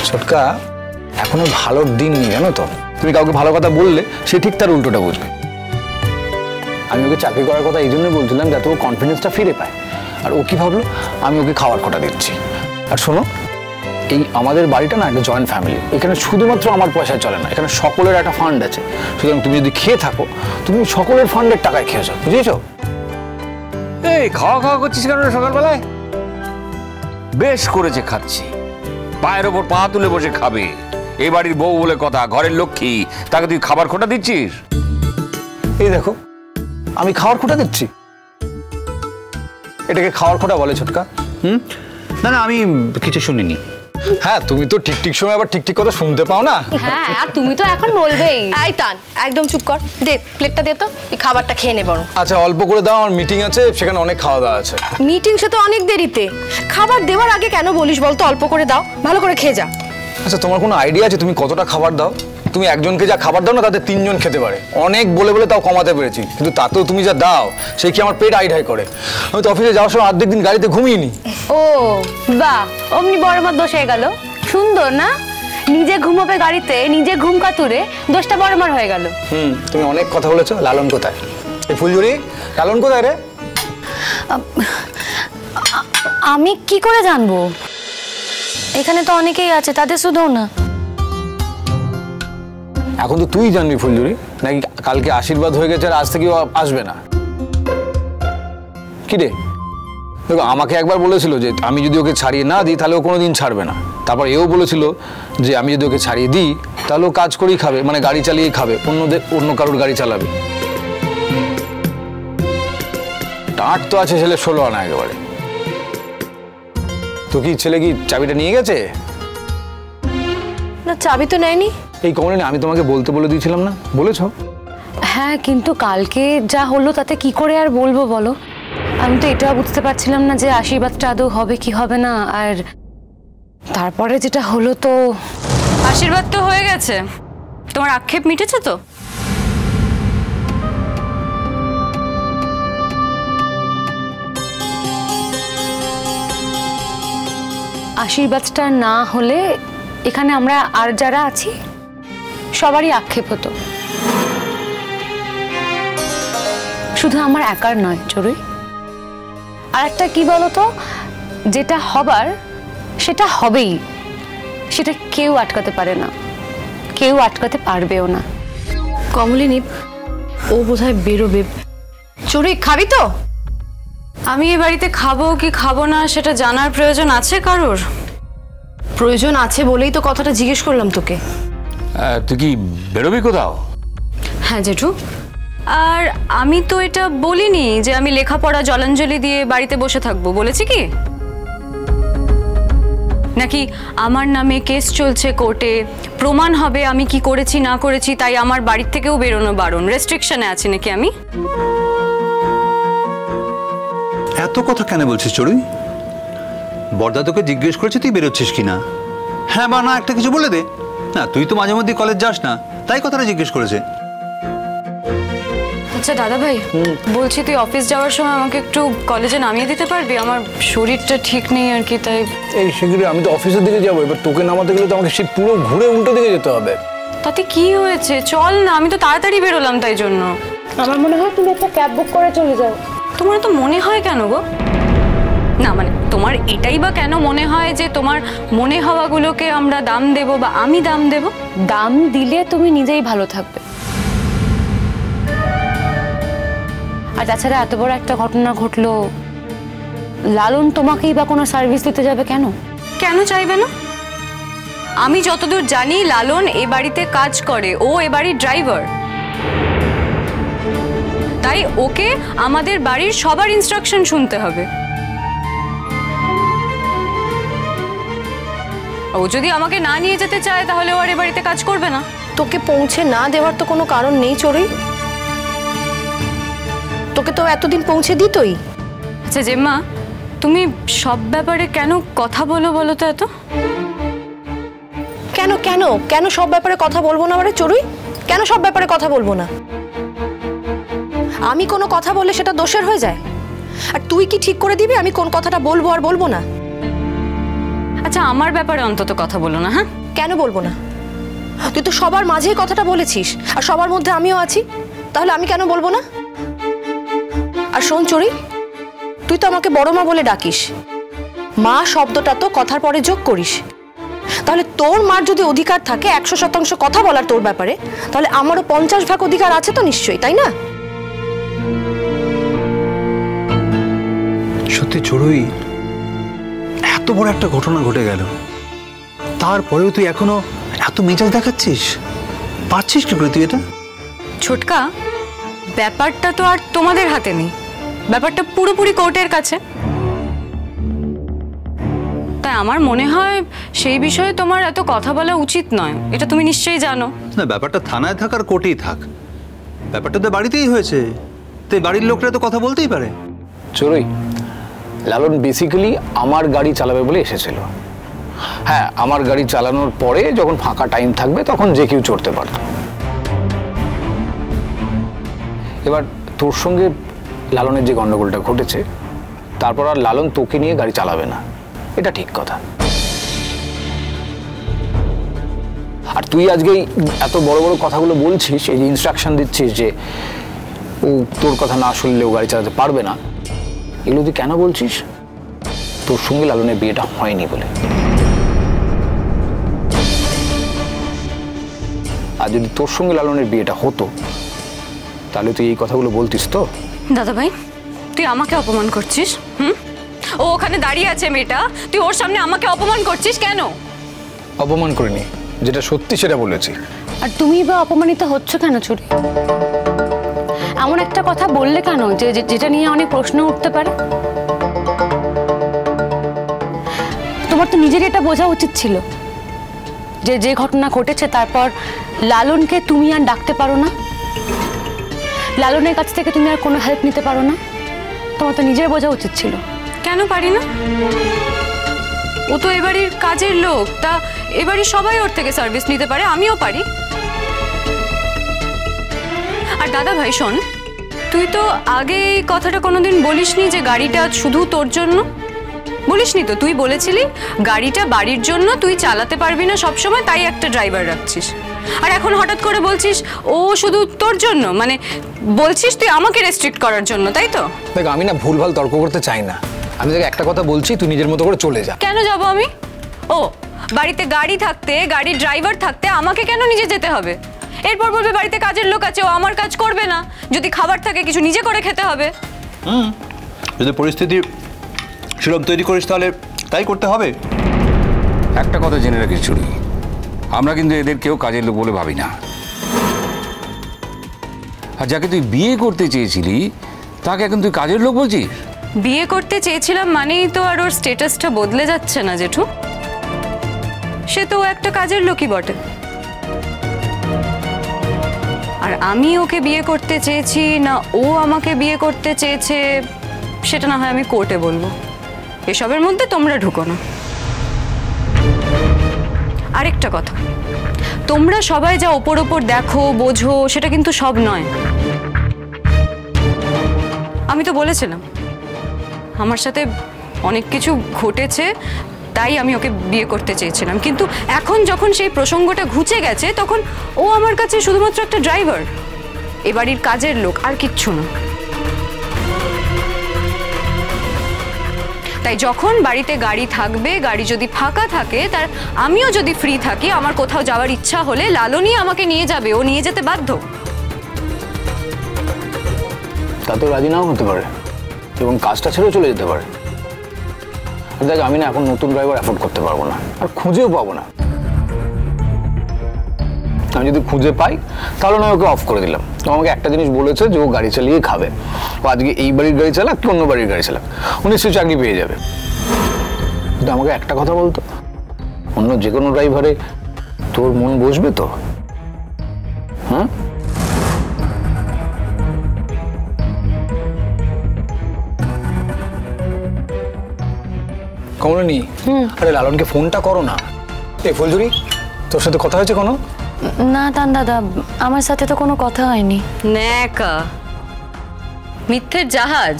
ছোটকা এখনো ভালোর দিন নেই জানো তো। তুমি কাউকে ভালো কথা বললে সে ঠিক তার উল্টোটা বুঝবে। আমি ওকে চাকরি করার কথা এই জন্য বলছিলাম যাতে ও কনফিডেন্সটা ফিরে পায়। আর ও কি ভাবলো আমি ওকে খাওয়ার খোটা দিচ্ছি। আর শোনো, এই আমাদের বাড়িটা না একটা জয়েন্ট ফ্যামিলি, এখানে শুধুমাত্র আমার পয়সায় চলে না, এখানে সকলের একটা ফান্ড আছে। সুতরাং তুমি যদি খেয়ে থাকো তুমি সকলের ফান্ডের টাকায় খেয়েছো, বুঝেছো? এই খাওয়া খাওয়া করছিস কেন সকালবেলায়? বেশ করেছে খাচ্ছি, পায়ের ওপর পা তুলে বসে খাবে। এই বাড়ির বউ বলে কথা, ঘরের লক্ষ্মী, তাকে তুই খাবার খোটা দিচ্ছিস? এই দেখো আমি খাওয়ার খোটা দিচ্ছি, এটাকে খাওয়ার খোটা বলে ছোটকা? না না, আমি কিছু শুনিনি। হ্যাঁ, তুমি তো ঠিক ঠিক সময় আবার ঠিক ঠিক কথা শুনতে পাও না। হ্যাঁ, আর তুমি তো এখন বলবেই। এই তান, একদম চুপ কর, দে প্লেটটা দে তো, এই খাবারটা খেয়ে নে বরং। আচ্ছা অল্প করে দাও, আমার মিটিং আছে, সেখানে অনেক খাওয়া দাওয়া আছে। মিটিং সে তো অনেক দেরিতে, খাবার দেওয়ার আগে কেন বলিস বলতো? অল্প করে দাও, ভালো করে খেয়ে যা। আচ্ছা তোমার কোনো আইডিয়া আছে তুমি কতটা খাবার দাও? তুমি একজনকে যা খাবার দাও না তাতে 3 জন খেতে পারে। অনেক বলে বলে তাও কমাতে পেরেছি, কিন্তু তাতেও তুমি যা দাও সে কি আমার পেট আইঢাই করে। আমি তো অফিসে যাওয়ার সময় অর্ধেক দিন গাড়িতে ঘুমিয়ে নি। ও বাহ, অমনি বড় মার দোষ হয়ে গেল। সুন্দর না, নিজে ঘুমোবে গাড়িতে, নিজে ঘুম কাতুরে, দোষটা বড় মার হয়ে গেল। তুমি অনেক কথা বলেছো। লালন কোথায়? এই ফুলঝুরি, লালন কোথায় রে? আমি কি করে জানবো? এখানে তো অনেকেই আছে, তাদের শুধু না। এখন তো তুই জানবি ফুলঝুরি, নাকি কালকে আশীর্বাদ হয়ে গেছে আর আজ থেকে আসবে না? কি রে? দেখো আমাকে একবার বলেছিল যে আমি যদি ওকে ছাড়িয়ে না দিই তাহলে ও কোনোদিন ছাড়বে না। তারপর এও বলেছিল যে আমি যদি ওকে ছাড়িয়ে দিই তাহলে ও কাজ করেই খাবে, মানে গাড়ি চালিয়েই খাবে, অন্য কারোর গাড়ি চালাবে। টাট তো আছে ছেলে 16 আনা একেবারে। তো কি ছেলে কি চাবিটা নিয়ে গেছে? না, চাবি তো নেয়নি। এই কমলিনী, আমি তোমাকে বলতে বলে দিয়েছিলাম না, বলেছো? হ্যাঁ, কিন্তু কালকে যা হলো তাতে কি করে আর বলবো বলো? আমি তো এটাও বুঝতে পারছিলাম না যে আশীর্বাদটা আদৌ হবে কি হবে না। আর তারপরে যেটা হলো, তো আশীর্বাদ তো হয়ে গেছে, তোমার আক্ষেপ মিটেছে তো? আশীর্বাদটা না হলে এখানে আমরা আর যারা আছি সবারই আক্ষেপ হতো, শুধু আমার একার নয় চড়ুই। আর একটা কি বলতো, যেটা হবার সেটা হবেই, সেটা কেউ আটকাতে পারে না, কেউ আটকাতে পারবেও না। কমলিনী, ও বোধহয় বেরোবে। চড়ুই খাবি তো? আমি এই বাড়িতে খাবো কি খাবো না সেটা জানার প্রয়োজন আছে কারোর? প্রয়োজন আছে বলেই তো কথাটা জিজ্ঞেস করলাম তোকে। তুই কি বেরোবি কোথাও? হ্যাঁ জেঠু, আর আমি তো এটা বলিনি যে আমি লেখাপড়া জলাঞ্জলি দিয়ে বাড়িতে বসে থাকবো, বলেছি কি? নাকি আমার নামে কেস চলছে কোর্টে, প্রমাণ হবে আমি কি করেছি না করেছি, তাই আমার বাড়ির থেকেও বেরোনো বারণ, রেস্ট্রিকশনে আছি নাকি আমি? এত কথা কেন বলছিস চড়ুই? বড়দা তোকে জিজ্ঞেস করেছে তুই বেরোচ্ছিস কিনা, হ্যাঁ বা না একটা কিছু বলে দে না। তুই তো মাঝে মধ্যে কলেজ যাস না, তাই কথাটা জিজ্ঞেস করেছে। আচ্ছা দাদা ভাই, বলছি তুই অফিস যাওয়ার সময় আমাকে একটু কলেজে নামিয়ে দিতে পারবি? আমার শরীরটা ঠিক নেই আর কি, তাই। এই শীঘ্রই আমি তো অফিসের দিকে যাবো, এবার তোকে নামাতে গেলে তো আমাকে সেই পুরো ঘুরে উল্টো দিকে যেতে হবে। তাতে কি হয়েছে, চল না, আমি তো তাড়াতাড়ি বেরোলাম তাই জন্য। আমার মনে হয় তুমি একটা ক্যাব বুক করে চলে যাও। তোমার তো মনে হয় কেন গো? না মানে তোমার এটাই বা কেন মনে হয় যে তোমার মনে হওয়াগুলোকে আমরা দাম দেব বা আমি দাম দেব? দাম দিলে তুমি নিজেই ভালো থাকবে। আর তাছাড়া এত বড় একটা ঘটনা ঘটলো, লালন তোমাকেই বা কোনো সার্ভিস দিতে যাবে কেন? কেন চাইবে না? আমি যতদূর জানি লালন এ বাড়িতে কাজ করে, ও এ বাড়ির ড্রাইভার, তাই ওকে আমাদের বাড়ির সবার ইনস্ট্রাকশন শুনতে হবে। ও যদি আমাকে না নিয়ে যেতে চায় তাহলে ও আর এ বাড়িতে কাজ করবে না। তোকে পৌঁছে না দেওয়ার তো কোনো কারণ নেই চড়ুই, তোকে তো এতদিন পৌঁছে দিতই। আচ্ছা জেম্মা, তুমি সব ব্যাপারে কেন কথা বলো বলো তো? এত কেন কেন কেন সব ব্যাপারে কথা বলবো না? মানে চড়ুই, কেন সব ব্যাপারে কথা বলবো না? আমি কোনো কথা বললে সেটা দোষের হয়ে যায়? আর তুই কি ঠিক করে দিবি আমি কোন কথাটা বলবো আর বলবো না? আচ্ছা আমার ব্যাপারে অন্তত কথা বলো না। হ্যাঁ কেন বলবো না? তুই তো সবার মাঝেই কথাটা বলেছিস, আর সবার মধ্যে আমিও আছি, তাহলে আমি কেন বলবো না? আর শোন চড়ি, তুই তো আমাকে বড় মা বলে ডাকিস, মা শব্দটা তো কথার পরে যোগ করিস। তাহলে তোর মার যদি অধিকার থাকে 100% কথা বলার তোর ব্যাপারে, তাহলে আমারও 50 ভাগ অধিকার আছে তো নিশ্চয়ই, তাই না? সত্যি চড়ুই, এত বড় একটা ঘটনা ঘটে গেল, তারপরেও তুই এখনো এত মেজাজ দেখাচ্ছিস, পারছিস কি করে তুই এটা? ছোটকা, ব্যাপারটা তো আর তোমাদের হাতে নেই, ব্যাপারটা পুরোপুরি কোর্টের কাছে। তাই আমার মনে হয় সেই বিষয়ে তোমার এত কথা বলা উচিত নয়, এটা তুমি নিশ্চয়ই জানো। না, ব্যাপারটা থানায় থাক আর কোর্টেই থাক, ব্যাপারটা তো বাড়িতেই হয়েছে, তো বাড়ির লোকরা তো কথা বলতেই পারে। চড়ুই, লালন বেসিক্যালি আমার গাড়ি চালাবে বলে এসেছিল। হ্যাঁ, আমার গাড়ি চালানোর পরে যখন ফাঁকা টাইম থাকবে তখন যে কেউ চড়তে পারত। এবার তোর সঙ্গে লালনের যে গন্ডগোলটা ঘটেছে, তারপর আর লালন তোকে নিয়ে গাড়ি চালাবে না, এটা ঠিক কথা। আর তুই আজকে এত বড় বড় কথাগুলো বলছিস, এই যে ইনস্ট্রাকশন দিচ্ছিস যে ও তোর কথা না শুনলেও গাড়ি চালাতে পারবে না, এগুলো তুই কেন বলছিস? তোর সঙ্গে লালনের বিয়েটা হয়নি বলে। আর যদি তোর সঙ্গে লালনের বিয়েটা হতো, তাহলে তুই এই কথাগুলো বলতিস তো? দাদা ভাই, তুই আমাকে অপমান করছিস? ও ওখানে দাঁড়িয়ে আছে মেয়েটা, তুই ওর সামনে আমাকে অপমান করছিস কেন? অপমান করিনি, যেটা সত্যি সেটা বলেছি। আর তুমি বা অপমানিত হচ্ছ কেন চুরি? এমন একটা কথা বললে কেন যেটা নিয়ে অনেক প্রশ্ন উঠতে পারে? তোমার তো নিজের এটা বোঝা উচিত ছিল যে যে ঘটনা ঘটেছে তারপর লালনকে তুমি আর ডাকতে পারো না, লালনের কাছ থেকে তুমি আর কোনো হেল্প নিতে পারো না, তোমার তো নিজের বোঝা উচিত ছিল। কেন পারি না? ও তো এবাড়ির কাজের লোক, তা এবাড়ি সবাই ওর থেকে সার্ভিস নিতে পারে, আমিও পারি। আর দাদা ভাই শোন, তুই তো আগে এই কথাটা কোনোদিন বলিসনি যে গাড়িটা শুধু তোর জন্য, বলিসনি তো? তুই বলেছিলি গাড়িটা বাড়ির জন্য, তুই চালাতে পারবি না সবসময়, তাই একটা ড্রাইভার রাখছিস। আর এখন হঠাৎ করে বলছিস ও শুধু তোর জন্য, মানে বলছিস তুই আমাকে রেস্ট্রিক্ট করার জন্য, তাই তো? দেখ, আমি না ভুলভাল তর্ক করতে চাই না, আমি তোকে একটা কথা বলছি, তুই নিজের মতো করে চলে যা। কেন যাব আমি? ও বাড়িতে গাড়ি থাকতে, গাড়ির ড্রাইভার থাকতে আমাকে কেন নিজে যেতে হবে? এরপর বলবে বাড়িতে কাজের লোক আছে, ও আমার কাজ করবে না, যদি খাবার থাকে কিছু নিজে করে খেতে হবে। যদি পরিস্থিতি সেরকম তৈরি করিস তাহলে তাই করতে হবে। একটা কথা জেনে রাখিস চুরি, আমরা কিন্তু এদের কেউ কাজের লোক বলে ভাবি না। আর যাকে তুই বিয়ে করতে চেয়েছিলি তাকে এখন তুই কাজের লোক বলছিস? বিয়ে করতে চেয়েছিলাম মানেই তো আর ওর স্ট্যাটাসটা বদলে যাচ্ছে না জেঠু। সে তো একটা কাজের লোকই বটে। আর আমি ওকে বিয়ে করতে চেয়েছি না ও আমাকে বিয়ে করতে চেয়েছে, সেটা না হয় আমি কোর্টে বলবো, এসবের মধ্যে তোমরা ঢুকো না। আরেকটা কথা, তোমরা সবাই যা ওপর ওপর দেখো বোঝো সেটা কিন্তু সব নয়। আমি তো বলেছিলাম আমার সাথে অনেক কিছু ঘটেছে, তাই আমি ওকে বিয়ে করতে চেয়েছিলাম, কিন্তু এখন যখন সেই প্রসঙ্গটা ঘুচে গেছে তখন ও আমার কাছে শুধুমাত্র একটা ড্রাইভার, এ বাড়ির কাজের লোক, আর কিচ্ছু না। তাই যখন বাড়িতে গাড়ি থাকবে, গাড়ি যদি ফাঁকা থাকে, তার আমিও যদি ফ্রি থাকি, আমার কোথাও যাওয়ার ইচ্ছা হলে লালনই আমাকে নিয়ে যাবে, ও নিয়ে যেতে বাধ্য। তা তো রাজি নাও হতে পারে এবং কাজটা ছেড়েও চলে যেতে পারে। দেখ, আমি না এখন নতুন ড্রাইভার অ্যাফোর্ড করতে পারবো না, আর খুঁজেও পাবো না। আমি যদি খুঁজে পাই তাহলে না ওকে অফ করে দিলাম। তো আমাকে একটা জিনিস বলেছে যে ও গাড়ি চালিয়ে খাবে, ও আজকে এই বাড়ির গাড়ি চালাক কি অন্য বাড়ির গাড়ি চালাক, ও নিশ্চয়ই চাকরি পেয়ে যাবে। কিন্তু আমাকে একটা কথা বলতো, অন্য যে কোনো ড্রাইভারে তোর মন বসবে তো? হ্যাঁ, কমলানি, আরে লালনকে ফোনটা করো না। এই ফুলঝুরি, তোর সাথে কথা হয়েছে কোনো? না টান দাদা, আমার সাথে তো কোনো কথা হয়নি। ন্যাকা মিথ্যের জাহাজ।